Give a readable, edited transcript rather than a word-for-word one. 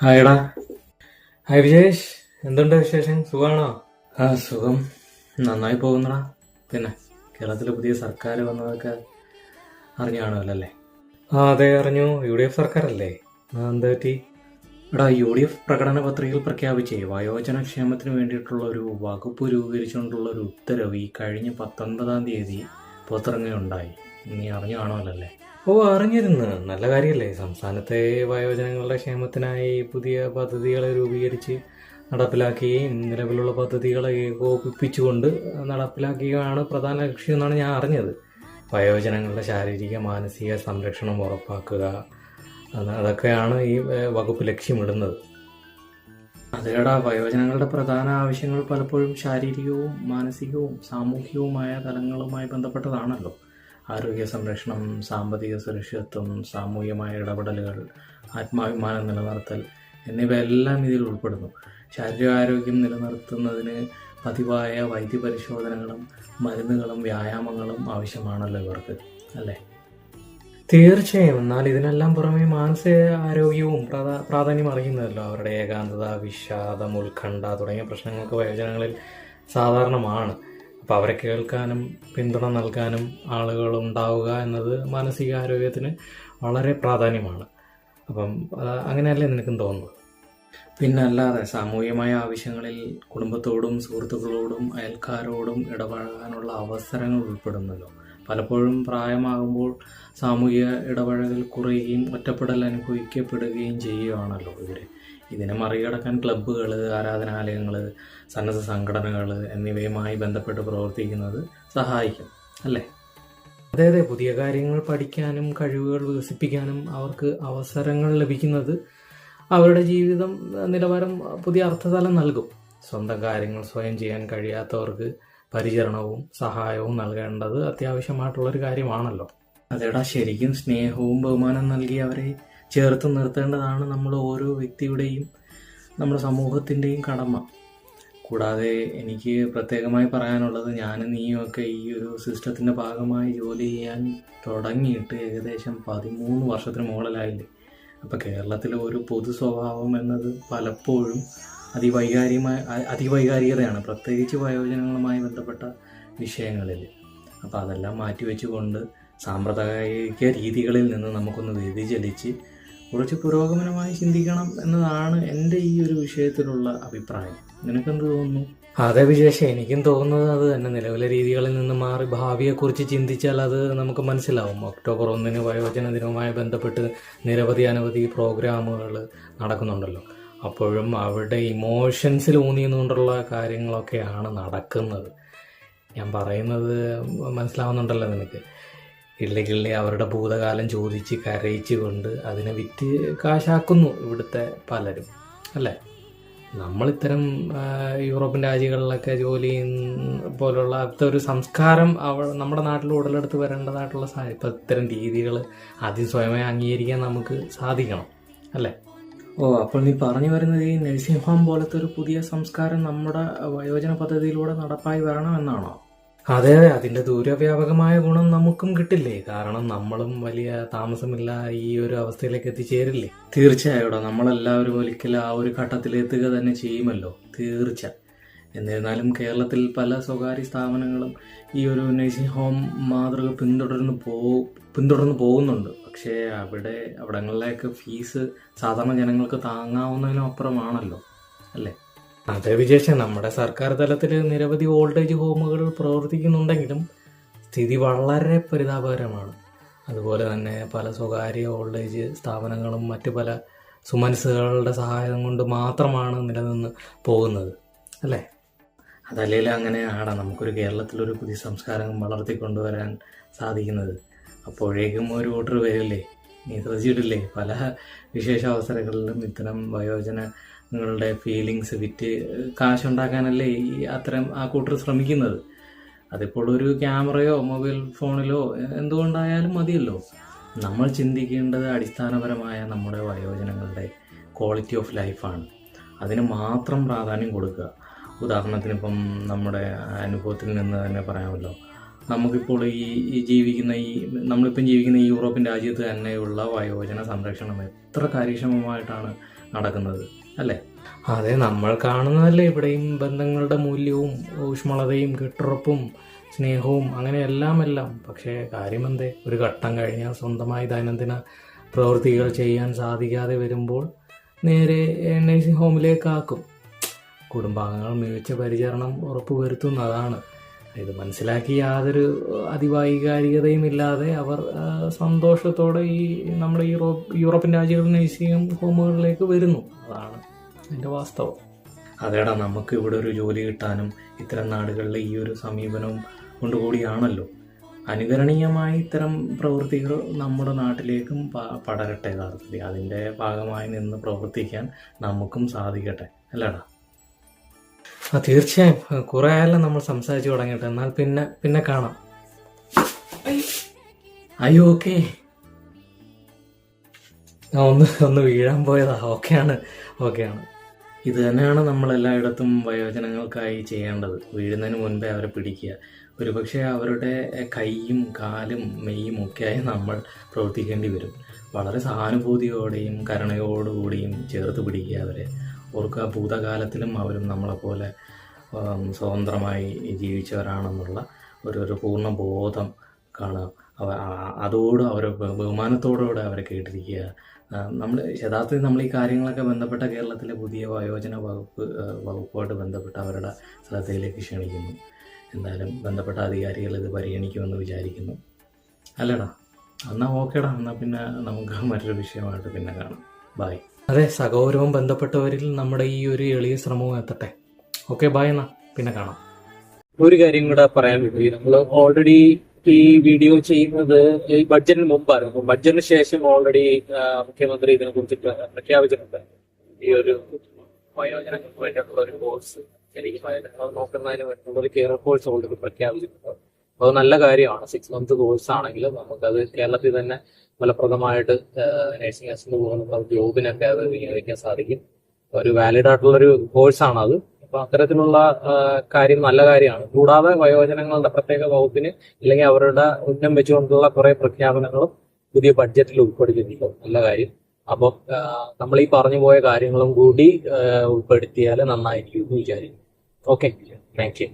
ഹായടാ. Hi Vijesh, എന്തുണ്ട് വിശേഷം? സുഖമാണോ? സുഖം, നന്നായി പോകുന്നടാ. പിന്നെ കേരളത്തിൽ പുതിയ സർക്കാർ വന്നതൊക്കെ അറിഞ്ഞു കാണുമല്ലോ അല്ലേ? അതെ അറിഞ്ഞു. UDF സർക്കാരല്ലേ? എന്താ പറ്റി? എടാ, UDF പ്രകടന പത്രികയിൽ പ്രഖ്യാപിച്ചേ വയോജന ക്ഷേമത്തിന് വേണ്ടിയിട്ടുള്ള ഒരു വകുപ്പ് രൂപീകരിച്ചുകൊണ്ടുള്ള ഒരു ഉത്തരവ് ഈ കഴിഞ്ഞ 19-ാം തീയതി പുറത്തിറങ്ങുകയുണ്ടായി. നീ അറിഞ്ഞു കാണുമല്ലോ അല്ലേ? അറിഞ്ഞിരുന്നു. നല്ല കാര്യമല്ലേ. സംസ്ഥാനത്തെ വയോജനങ്ങളുടെ ക്ഷേമത്തിനായി പുതിയ പദ്ധതികളെ രൂപീകരിച്ച് നടപ്പിലാക്കുകയും നിലവിലുള്ള പദ്ധതികളെ ഏകോപിപ്പിച്ചുകൊണ്ട് നടപ്പിലാക്കുകയാണ് പ്രധാന ലക്ഷ്യം എന്നാണ് ഞാൻ അറിഞ്ഞത്. വയോജനങ്ങളുടെ ശാരീരിക മാനസിക സംരക്ഷണം ഉറപ്പാക്കുക, അതൊക്കെയാണ് ഈ വകുപ്പ് ലക്ഷ്യമിടുന്നത്. അതേടാ, വയോജനങ്ങളുടെ പ്രധാന ആവശ്യങ്ങൾ പലപ്പോഴും ശാരീരികവും മാനസികവും സാമൂഹികവുമായ തലങ്ങളുമായി ബന്ധപ്പെട്ടതാണല്ലോ. ആരോഗ്യ സംരക്ഷണം, സാമ്പത്തിക സുരക്ഷിതത്വം, സാമൂഹികമായ ഇടപെടലുകൾ, ആത്മാഭിമാനം നിലനിർത്തൽ എന്നിവയെല്ലാം ഇതിൽ ഉൾപ്പെടുന്നു. ശാരീരികാരോഗ്യം നിലനിർത്തുന്നതിന് പതിവായ വൈദ്യപരിശോധനകളും മരുന്നുകളും വ്യായാമങ്ങളും ആവശ്യമാണല്ലോ ഇവർക്ക്, അല്ലേ? തീർച്ചയായും. എന്നാൽ ഇതിനെല്ലാം പുറമെ മാനസിക ആരോഗ്യവും പ്രാധാന്യം അറിയുന്നതല്ലോ. അവരുടെ ഏകാന്തത, വിഷാദം, ഉത്കണ്ഠ തുടങ്ങിയ പ്രശ്നങ്ങൾക്ക് വയോജനങ്ങളിൽ സാധാരണമാണ്. അപ്പോൾ അവരെ കേൾക്കാനും പിന്തുണ നൽകാനും ആളുകൾ ഉണ്ടാവുക എന്നത് മാനസികാരോഗ്യത്തിന് വളരെ പ്രാധാന്യമാണ്. അപ്പം അങ്ങനെയല്ലേ നിനക്കും തോന്നുന്നത്? പിന്നെ അല്ലാതെ സാമൂഹികമായ ആവശ്യങ്ങളിൽ കുടുംബത്തോടും സുഹൃത്തുക്കളോടും അയൽക്കാരോടും ഇടപഴകാനുള്ള അവസരങ്ങൾ ഉൾപ്പെടുന്നല്ലോ. പലപ്പോഴും പ്രായമാകുമ്പോൾ സാമൂഹിക ഇടപഴകൽ കുറയുകയും ഒറ്റപ്പെടൽ അനുഭവിക്കപ്പെടുകയും ചെയ്യുകയാണല്ലോ ഇവർ. ഇതിനെ മറികടക്കാൻ ക്ലബ്ബുകൾ, ആരാധനാലയങ്ങൾ, സന്നദ്ധ സംഘടനകൾ എന്നിവയുമായി ബന്ധപ്പെട്ട് പ്രവർത്തിക്കുന്നത് സഹായിക്കും, അല്ലേ? അതെ, പുതിയ കാര്യങ്ങൾ പഠിക്കാനും കഴിവുകൾ വികസിപ്പിക്കാനും അവർക്ക് അവസരങ്ങൾ ലഭിക്കുന്നത് അവരുടെ ജീവിതം നിലവാരം പുതിയ അർത്ഥതലം നൽകും. സ്വന്തം കാര്യങ്ങൾ സ്വയം ചെയ്യാൻ കഴിയാത്തവർക്ക് പരിചരണവും സഹായവും നൽകേണ്ടത് അത്യാവശ്യമായിട്ടുള്ളൊരു കാര്യമാണല്ലോ. അതേടാ, ശരിക്കും സ്നേഹവും ബഹുമാനം നൽകി അവരെ ചേർത്ത് നിർത്തേണ്ടതാണ് നമ്മൾ ഓരോ വ്യക്തിയുടെയും നമ്മുടെ സമൂഹത്തിൻ്റെയും കടമ. കൂടാതെ എനിക്ക് പ്രത്യേകമായി പറയാനുള്ളത്, ഞാനും നീയുമൊക്കെ ഈ ഒരു സിസ്റ്റത്തിൻ്റെ ഭാഗമായി ജോലി ചെയ്യാൻ തുടങ്ങിയിട്ട് ഏകദേശം 13 വർഷത്തിന് മുകളിലായില്ലേ. അപ്പോൾ കേരളത്തിലെ ഒരു പൊതു സ്വഭാവം എന്നത് പലപ്പോഴും അതിവൈകാരികതയാണ്, പ്രത്യേകിച്ച് വയോജനങ്ങളുമായി ബന്ധപ്പെട്ട വിഷയങ്ങളിൽ. അപ്പോൾ അതെല്ലാം മാറ്റിവെച്ചുകൊണ്ട് സാമ്പ്രദായിക രീതികളിൽ നിന്ന് നമുക്കൊന്ന് വ്യതിചലിച്ച് കുറച്ച് പുരോഗമനമായി ചിന്തിക്കണം എന്നതാണ് എൻ്റെ ഈ ഒരു വിഷയത്തിലുള്ള അഭിപ്രായം. നിനക്കെന്ത് തോന്നുന്നു? അതെ വിജേഷ്, എനിക്കും തോന്നുന്നത് അത് തന്നെ. നിലവിലെ രീതികളിൽ നിന്ന് മാറി ഭാവിയെക്കുറിച്ച് ചിന്തിച്ചാൽ അത് നമുക്ക് മനസ്സിലാവും. ഒക്ടോബർ 1 വയോജന ദിനവുമായി ബന്ധപ്പെട്ട് അനവധി പ്രോഗ്രാമുകൾ നടക്കുന്നുണ്ടല്ലോ. അപ്പോഴും അവരുടെ ഇമോഷൻസിൽ ഊന്നിയെന്നുകൊണ്ടുള്ള കാര്യങ്ങളൊക്കെയാണ് നടക്കുന്നത്. ഞാൻ പറയുന്നത് മനസ്സിലാവുന്നുണ്ടല്ലോ നിനക്ക്? കിള്ളി അവരുടെ ഭൂതകാലം ചോദിച്ച് കരയിച്ച് കൊണ്ട് അതിനെ വിറ്റ് കാശാക്കുന്നു ഇവിടുത്തെ പലരും, അല്ലേ? നമ്മളിത്തരം യൂറോപ്യൻ രാജ്യങ്ങളിലൊക്കെ ജോലി പോലുള്ള ഒരു സംസ്കാരം നമ്മുടെ നാട്ടിൽ ഉടലെടുത്ത് വരേണ്ടതായിട്ടുള്ള ഇപ്പം ഇത്തരം രീതികൾ ആദ്യം സ്വയമേ അംഗീകരിക്കാൻ നമുക്ക് സാധിക്കണം, അല്ലേ? അപ്പോൾ നീ പറഞ്ഞു വരുന്നത് ഈ നഴ്സിംഗ് ഹോം പോലത്തെ ഒരു പുതിയ സംസ്കാരം നമ്മുടെ വയോജന പദ്ധതിയിലൂടെ നടപ്പായി വരണമെന്നാണോ? അതെ, അതിൻ്റെ ദൂരവ്യാപകമായ ഗുണം നമുക്കും കിട്ടില്ലേ? കാരണം നമ്മളും വലിയ താമസമില്ല ഈ ഒരു അവസ്ഥയിലേക്ക് എത്തിച്ചേരില്ലേ? തീർച്ചയായും നമ്മളെല്ലാവരും ഒരിക്കലും ആ ഒരു ഘട്ടത്തിലെത്തുക തന്നെ ചെയ്യുമല്ലോ, തീർച്ച. എന്നിരുന്നാലും കേരളത്തിൽ പല സ്വകാര്യ സ്ഥാപനങ്ങളും ഈ ഒരു നഴ്സിംഗ് ഹോം മാതൃക പിന്തുടർന്ന് പോകുന്നുണ്ട്. പക്ഷേ അവിടങ്ങളിലേക്ക് ഫീസ് സാധാരണ ജനങ്ങൾക്ക് താങ്ങാവുന്നതിനും അപ്പുറമാണല്ലോ, അല്ലേ? അതെ വിജേഷ്, നമ്മുടെ സർക്കാർ തലത്തിൽ നിരവധി ഓൾഡ് ഹോമുകൾ പ്രവർത്തിക്കുന്നുണ്ടെങ്കിലും സ്ഥിതി വളരെ പരിതാപകരമാണ്. അതുപോലെ തന്നെ പല സ്വകാര്യ ഓൾഡ് സ്ഥാപനങ്ങളും മറ്റു പല സുമനസ്സുകളുടെ സഹായം കൊണ്ട് മാത്രമാണ് നിലനിന്ന് പോകുന്നത്, അല്ലേ? അതല്ലെങ്കിൽ അങ്ങനെയാണ് നമുക്കൊരു കേരളത്തിലൊരു പുതിയ സംസ്കാരം വളർത്തിക്കൊണ്ടുവരാൻ സാധിക്കുന്നത്. അപ്പോഴേക്കും ഒരു ഓർഡർ വരില്ലേ? നീ ശ്രദ്ധിച്ചിട്ടില്ലേ? പല വിശേഷ അവസരങ്ങളിലും ഇത്തരം വയോജനങ്ങളുടെ ഫീലിങ്സ് വിറ്റ് കാശുണ്ടാക്കാനല്ലേ ആ കൂട്ടർ ശ്രമിക്കുന്നത്. അതിപ്പോൾ ഒരു ക്യാമറയോ മൊബൈൽ ഫോണിലോ എന്തുകൊണ്ടായാലും മതിയല്ലോ. നമ്മൾ ചിന്തിക്കേണ്ടത് അടിസ്ഥാനപരമായ നമ്മുടെ വയോജനങ്ങളുടെ ക്വാളിറ്റി ഓഫ് ലൈഫാണ്. അതിന് മാത്രം പ്രാധാന്യം കൊടുക്കുക. ഉദാഹരണത്തിന് ഇപ്പം നമ്മുടെ അനുഭവത്തിൽ നിന്ന് തന്നെ പറയാമല്ലോ, നമുക്കിപ്പോൾ നമ്മളിപ്പം ജീവിക്കുന്ന ഈ യൂറോപ്യൻ രാജ്യത്ത് തന്നെയുള്ള വയോജന സംരക്ഷണം എത്ര കാര്യക്ഷമമായിട്ടാണ് നടക്കുന്നത് അല്ലേ? അതെ, നമ്മൾ കാണുന്നതല്ലേ ഇവിടെയും ബന്ധങ്ങളുടെ മൂല്യവും ഊഷ്മളതയും കെട്ടുറപ്പും സ്നേഹവും അങ്ങനെ എല്ലാം. പക്ഷേ കാര്യമെന്തേ, ഒരു ഘട്ടം കഴിഞ്ഞാൽ സ്വന്തമായി ദൈനംദിന പ്രവൃത്തികൾ ചെയ്യാൻ സാധിക്കാതെ വരുമ്പോൾ നേരെ നഴ്സിംഗ് ഹോമിലേക്കാക്കും. കുടുംബാംഗങ്ങൾ മികച്ച പരിചരണം ഉറപ്പുവരുത്തുന്നതാണ്. ഇത് മനസ്സിലാക്കി യാതൊരു അതിവൈകാരികതയും ഇല്ലാതെ അവർ സന്തോഷത്തോടെ നമ്മുടെ യൂറോപ്യൻ രാജ്യങ്ങളിൽ നഴ്സിംഗ് ഹോമുകളിലേക്ക് വരുന്നു. അതാണ് അതിൻ്റെ വാസ്തവം. അതേടാ, നമുക്ക് ഇവിടെ ഒരു ജോലി കിട്ടാനും ഇത്തരം നാടുകളിലെ ഈ ഒരു സമീപനവും കൊണ്ടുകൂടിയാണല്ലോ. അനുകരണീയമായി ഇത്തരം പ്രവൃത്തികൾ നമ്മുടെ നാട്ടിലേക്കും പടരട്ടെ. യഥാർത്ഥത്തിൽ അതിൻ്റെ ഭാഗമായി നിന്ന് പ്രവർത്തിക്കാൻ നമുക്കും സാധിക്കട്ടെ, അല്ലേടാ? തീർച്ചയായും. കുറെ ആയല്ലോ നമ്മൾ സംസാരിച്ചു തുടങ്ങിയിട്ട്. എന്നാൽ പിന്നെ കാണാം. അയ്യോ, ഓക്കെ. ഒന്ന് വീഴാൻ പോയതാ. ഓക്കെയാണ്. ഇത് തന്നെയാണ് നമ്മൾ എല്ലായിടത്തും വയോജനങ്ങൾക്കായി ചെയ്യേണ്ടത്. വീഴുന്നതിന് മുൻപേ അവരെ പിടിക്കുക. ഒരുപക്ഷെ അവരുടെ കൈയും കാലും മെയ്യും ഒക്കെയായി നമ്മൾ പ്രവർത്തിക്കേണ്ടി വരും. വളരെ സഹാനുഭൂതിയോടെയും കരുണയോടുകൂടിയും ചേർത്ത് പിടിക്കുക അവരെ. ഓർക്കുക, ഭൂതകാലത്തിലും അവരും നമ്മളെപ്പോലെ സ്വതന്ത്രമായി ജീവിച്ചവരാണെന്നുള്ള ഒരു പൂർണ്ണ ബോധം കാണുക. അവരെ ബഹുമാനത്തോടുകൂടെ അവരെ കേട്ടിരിക്കുക. യഥാർത്ഥത്തിൽ നമ്മൾ ഈ കാര്യങ്ങളൊക്കെ ബന്ധപ്പെട്ട കേരളത്തിലെ പുതിയ വയോജന വകുപ്പുമായിട്ട് ബന്ധപ്പെട്ട അവരുടെ ശ്രദ്ധയിലേക്ക് ക്ഷണിക്കുന്നു. എന്തായാലും ബന്ധപ്പെട്ട അധികാരികൾ ഇത് പരിഗണിക്കുമെന്ന് വിചാരിക്കുന്നു, അല്ലേടാ? എന്നാൽ ഓക്കേടാ. എന്നാൽ പിന്നെ നമുക്ക് മറ്റൊരു വിഷയമായിട്ട് പിന്നെ കാണാം. ബൈ. അതെ, സഹോദരവും ബന്ധപ്പെട്ടവരിൽ നമ്മുടെ ഈ ഒരു എളിയ ശ്രമവും എത്തട്ടെ. Okay, bye. എന്നാ പിന്നെ കാണാം. ഒരു കാര്യം കൂടെ പറയാൻ വേണ്ടി, നമ്മൾ ഓൾറെഡി ഈ വീഡിയോ ചെയ്യുന്നത് ഈ ബഡ്ജറ്റിന് മുമ്പായിരുന്നു. ബഡ്ജറ്റിന് ശേഷം ഓൾറെഡി മുഖ്യമന്ത്രി ഇതിനെ കുറിച്ചിട്ട് പ്രഖ്യാപിച്ചിട്ടുണ്ട്. ഈ ഒരു വയോജനങ്ങൾക്ക് വേണ്ടിയിട്ടുള്ള ഒരു കോഴ്സ്, ശരിക്കും നോക്കുന്നതിന് വേണ്ടിയുള്ള ഒരു കെയർ കോഴ്സ് ഓൾറെഡി പ്രഖ്യാപിച്ചിട്ടുണ്ട്. അത് നല്ല കാര്യമാണ്. 6 month കോഴ്സ് ആണെങ്കിൽ നമുക്കത് കേരളത്തിൽ തന്നെ ഫലപ്രദമായിട്ട് നഴ്സിംഗ് അസിസ്റ്റന്റ് പോകുന്ന ജോബിനൊക്കെ അത് വിനിയോഗിക്കാൻ സാധിക്കും. ഒരു വാലിഡ് ആയിട്ടുള്ളൊരു കോഴ്സാണത്. അപ്പൊ അത്തരത്തിലുള്ള കാര്യം നല്ല കാര്യമാണ്. കൂടാതെ വയോജനങ്ങളുടെ പ്രത്യേക വകുപ്പിന് അല്ലെങ്കിൽ അവരുടെ ഉന്നം വെച്ചുകൊണ്ടുള്ള കുറെ പ്രഖ്യാപനങ്ങളും പുതിയ ബഡ്ജറ്റിൽ ഉൾപ്പെടുത്തിയിട്ടുണ്ട്. നല്ല കാര്യം. അപ്പം നമ്മൾ ഈ പറഞ്ഞു പോയ കാര്യങ്ങളും കൂടി ഉൾപ്പെടുത്തിയാൽ നന്നായിരിക്കും എന്ന് വിചാരിക്കും. Okay, thank you.